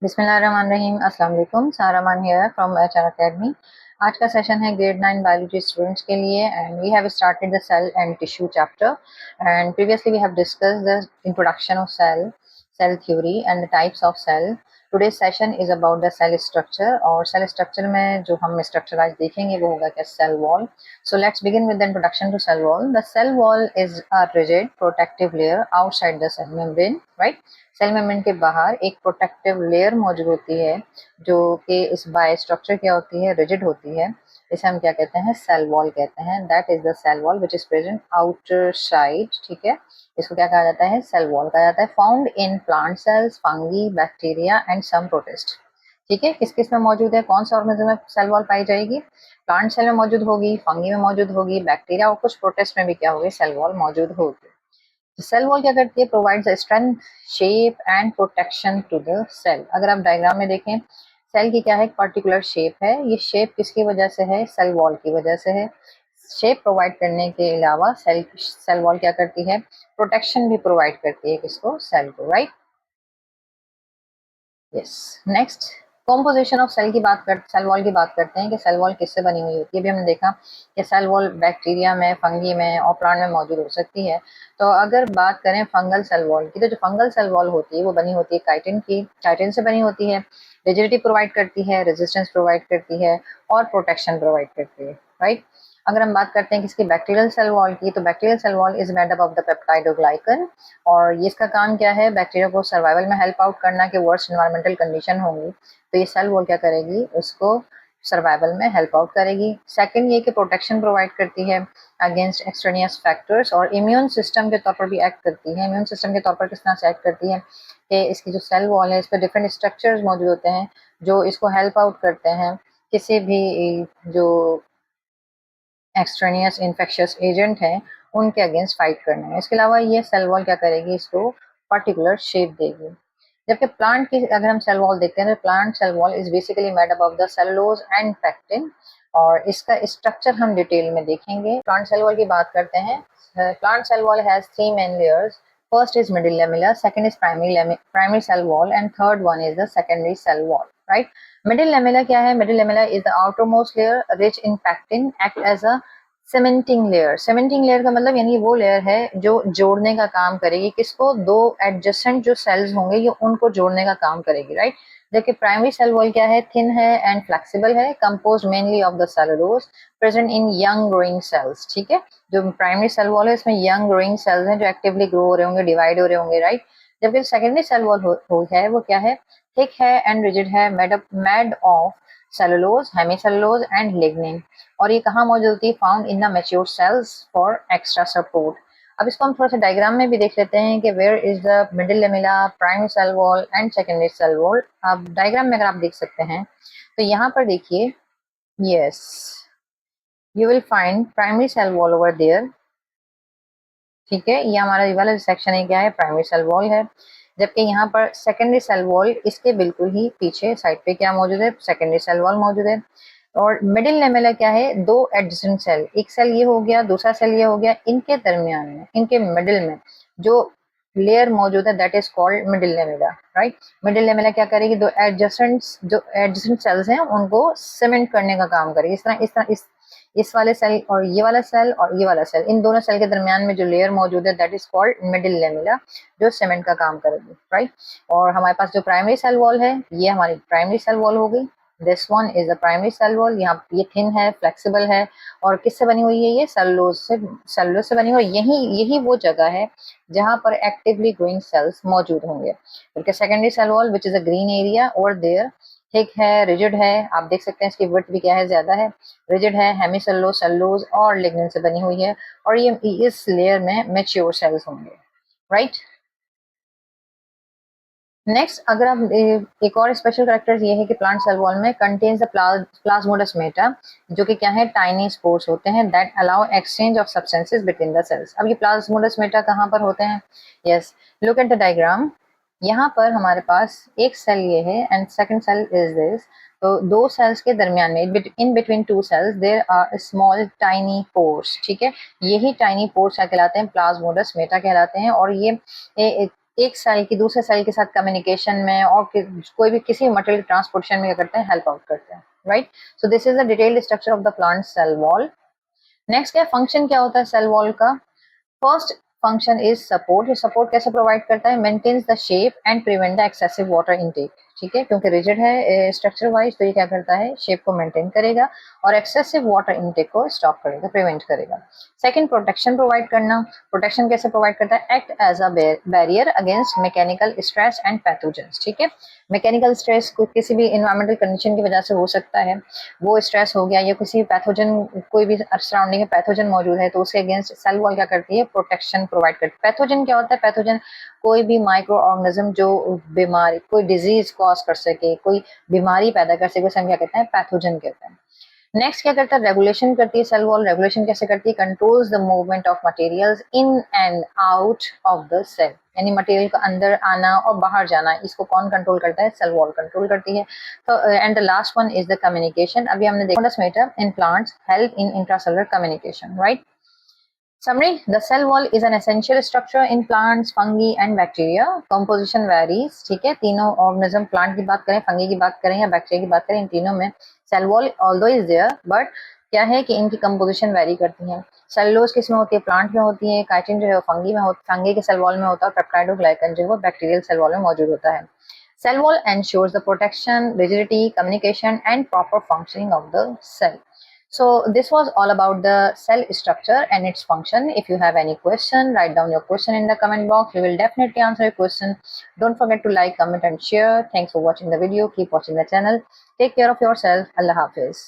बिस्मिल्लाहिर्रहमानिर्रहीम। अस्सलाम वालेकुम। सारा मान हियर फ्रॉम एचआर एकेडमी। आज का सेशन है ग्रेड 9 बायोलॉजी स्टूडेंट्स के लिए and we have started the cell and tissue chapter and previously we have discussed the introduction of cell, cell theory and the types of cell. Today's session is about the cell structure और cell structure में जो हम structure आज देखेंगे वो होगा क्या, cell wall. So let's begin with the introduction to cell wall. The cell wall is a rigid protective layer outside the cell membrane, right. Cell membrane के बाहर एक प्रोटेक्टिव लेयर मौजूद होती है जो कि इस बाय स्ट्रक्चर क्या होती है, रिजिड होती है। इसे हम क्या कहते हैं, सेल वॉल कहते हैं। That is the cell wall which is present outer side, ठीक है। इसको क्या कहा जाता है, सेल वॉल कहा जाता है। Found in plant cells, fungi, bacteria and some protist, ठीक है। किस किस में मौजूद है, कौन सा ऑर्गेनिज्म में सेल वॉल पाई जाएगी? प्लांट सेल में मौजूद होगी, फंगी में मौजूद होगी, बैक्टीरिया और कुछ प्रोटिस्ट में भी क्या होगी, सेल वॉल मौजूद होगी। सेल वॉल क्या करती है, provides strength, shape and protection to the cell. अगर आप डायग्राम में देखें, सेल की क्या है, एक पर्टिकुलर शेप है। ये शेप किसकी वजह से है, सेल वॉल की वजह से है। शेप प्रोवाइड करने के अलावा सेल वॉल क्या करती है, प्रोटेक्शन भी प्रोवाइड करती है किसको, सेल को, right. Yes. Next, composition of cell की सेल वॉल की बात करते हैं कि सेल वॉल किससे बनी हुई होती है। अभी हमने देखा कि सेल वॉल बैक्टीरिया में, फंगी में और प्लांट में मौजूद हो सकती है। तो अगर बात करें फंगल सेल वॉल की, तो जो फंगल सेल वॉल होती है वो बनी होती है काइटिन की, काइटिन से बनी होती है। रिजिडिटी प्रोवाइड करती है, रेजिस्टेंस प्रोवाइड करती है और प्रोटेक्शन प्रोवाइड करती है, राइट। अगर हम बात करते हैं किसकी, बैक्टीरियल सेल वॉल की, तो bacterial cell wall is made up of the peptidoglycan और ये इसका काम क्या है, बैक्टीरिया को सर्वाइवल में हेल्प आउट करना कि वर्स्ट एनवायरमेंटल कंडीशन होंगी तो ये सेल वॉल क्या करेगी, उसको सर्वाइवल में हेल्प आउट करेगी। सेकंड ये कि प्रोटेक्शन प्रोवाइड करती है अगेंस्ट एक्सट्रेनियस फैक्टर्स और इम्यून सिस्टम के तौर पर भी एक्ट करती है। इम्यून सिस्टम के तौर पर किस तरह से एक्ट करती है कि इसकी जो सेल वॉल है इस पर डिफरेंट स्ट्रक्चर्स मौजूद होते हैं जो इसको हेल्प आउट करते हैं किसी भी जो एक्सट्रेनियस इन्फेक्शियस एजेंट हैं उनके अगेंस्ट फाइट करने में। इसके अलावा ये सेल वॉल क्या करेगी, इसको पर्टिकुलर शेप देगी। जबकि प्लांट की अगर हम सेल वॉल देखते हैं तो plant cell wall is basically made up of the cellulose and pectin और इसका स्ट्रक्चर हम डिटेल में देखेंगे। प्लांट सेल वॉल की बात करते हैं। Plant cell wall has three main layers. First is middle lamella, second is primary cell wall and third one is the secondary cell wall, right? Middle lamella क्या है, middle lamella is the outermost layer rich in pectin, act as a cementing layer. Cementing layer का मतलब यानी वो layer है जो जोड़ने का काम करेगी किसको, दो एडजेसेंट जो सेल्स होंगे ये उनको जोड़ने का काम करेगी, राइट। जबकि प्राइमरी सेल वॉल क्या है, थिन है एंड फ्लेक्सिबल है, composed mainly of the cellulose present in young growing cells, ठीक है। जो प्राइमरी सेल वॉल है इसमें यंग ग्रोइंग सेल्स हैं जो एक्टिवली ग्रो हो रहे होंगे, डिवाइड हो रहे होंगे, राइट। जबकि सेकेंडरी सेल वॉल है वो क्या है, थिक है एंड रिजिड है, made of cellulose, hemicellulose and lignin और ये कहाँ मौजूद होती है, found in the mature cells for extra support. अब इसको हम थोड़ा सा डायग्राम में भी देख लेते हैं कि where is the middle lamella, primary cell wall and secondary cell wall. अब डायग्राम में अगर आप देख सकते हैं तो यहाँ पर देखिए, yes, you will find primary cell wall over there, ठीक है। ये हमारा ये वाला सेक्शन है क्या है, प्राइमरी सेल वॉल है। जबकि यहाँ पर सेकेंडरी सेल वॉल इसके बिल्कुल ही पीछे साइड पे क्या मौजूद है, सेकेंडरी सेल वॉल मौजूद है। और मिडिल लेमेला क्या है, दो एडजेसेंट सेल, एक सेल ये हो गया, दूसरा सेल ये हो गया, इनके दरमियान में, इनके मिडिल में जो लेयर मौजूद है that is called middle lamella, right. Middle lamella क्या करेगी, जो एडजेसेंट सेल्स हैं उनको सीमेंट करने का काम करेगी। इस वाले सेल और ये वाला सेल और ये वाला सेल, इन दोनों सेल के दरमियान में जो लेयर मौजूद है that is called middle lamella जो सीमेंट का काम करेगी, राइट। और हमारे पास जो प्राइमरी सेल वॉल है ये हमारी प्राइमरी सेल वॉल हो गई। This one is the primary cell wall. यहाँ ये थिन है, फ्लेक्सिबल है और किससे बनी हुई है, ये सेलुलोज से बनी हुई। यही यही वो जगह है जहाँ पर एक्टिवली ग्रोइंग सेल्स मौजूद होंगे। क्योंकि secondary cell wall which is a green area और देयर थिक है, रिजिड है, आप देख सकते हैं इसकी विड्थ भी क्या है, ज्यादा है, रिजिड है, हेमीसेलुलोज, सेलुलोज और लिग्निन से बनी हुई है और ये इस लेयर में मैच्योर सेल्स होंगे, राइट। नेक्स्ट, अगर आप एक और स्पेशल कैरेक्टर्स ये है कि प्लांट सेल वॉल में कंटेन्स द प्लाज्मोडेस्माटा जो कि क्या है, टाइनी स्पोर्स होते हैं that allow exchange of substances between the cells. अब ये प्लाज्मोडेस्माटा कहाँ पर होते हैं, yes, look at the diagram. यहाँ पर हमारे पास एक सेल ये है and second cell is this. तो दो सेल्स के दरमियान में in between two cells there are small tiny pores, ठीक है। यही टाइनी पोर्स क्या कहलाते हैं, प्लाज्मोडेस्माटा कहलाते हैं और ये एक सेल की दूसरे सेल के साथ कम्युनिकेशन में और कोई भी किसी मटेरियल ट्रांसपोर्टेशन में क्या करते हैं, हेल्प आउट करते हैं, right. So this is the detailed structure of the plant cell wall. Next क्या फंक्शन क्या होता है सेल वॉल का? First function is support. ये सपोर्ट कैसे प्रोवाइड करता है? Maintains the shape and prevent the excessive water intake. ठीक है, क्योंकि रिजिड है स्ट्रक्चर वाइज, तो ये क्या करता है, शेप को मेंटेन करेगा और एक्सेसिव वाटर इनटेक को स्टॉप करेगा, प्रिवेंट करेगा। सेकंड, प्रोटेक्शन प्रोवाइड करना। प्रोटेक्शन कैसे प्रोवाइड करता है? Act as a barrier against mechanical stress and pathogens. ठीक है, मैकेनिकल स्ट्रेस को किसी भी इन्वायरमेंटल कंडीशन की वजह से हो सकता है, वो स्ट्रेस हो गया या किसी पैथोजन, कोई भी सराउंडिंग में पैथोजन मौजूद है, तो उसके अगेंस्ट सेल वॉल क्या करती है, प्रोटेक्शन प्रोवाइड करती है। पैथोजन क्या होता है? पैथोजन कोई भी माइक्रो ऑर्गेनिज्म जो बीमारी, कोई डिजीज कॉज कर सके, कोई बीमारी पैदा कर सके, उसे हम क्या कहते हैं, पैथोजन कहते हैं। नेक्स्ट क्या करता है? रेगुलेशन करती है सेल वॉल। रेगुलेशन कैसे करती है? Controls the movement of materials in and out of the cell, यानी मटेरियल का अंदर आना और बाहर जाना, इसको कौन कंट्रोल करता है? सेल वॉल कंट्रोल करती है। तो and the last one is the communication. अभी हमने देखा the in plants help in intracellular communication, right. Summary: the cell wall is an essential structure in plants, fungi and bacteria. Composition varies. ठीक है, तीनों organism, plant की बात करें, fungi की बात करें या बैक्टीरिया की बात करें, इन तीनों में cell wall although is there, but क्या है कि इनकी कंपोजिशन वेरी करती है। सेलुलोज किस में होती है? प्लांट में होती है। काइटिन जो है वो फंगी में होता है, फंगी के सेल वॉल में होता है। पेप्टाइडोग्लाइकन जो है वो बैक्टीरियल सेल वॉल में मौजूद होता है। Cell wall ensures the protection, rigidity, communication, and proper functioning of the cell. So this was all about the cell structure and its function. If you have any question, write down your question in the comment box. We will definitely answer your question. Don't forget to like, comment, and share. Thanks for watching the video. Keep watching the channel. Take care of yourself. Allah Hafiz.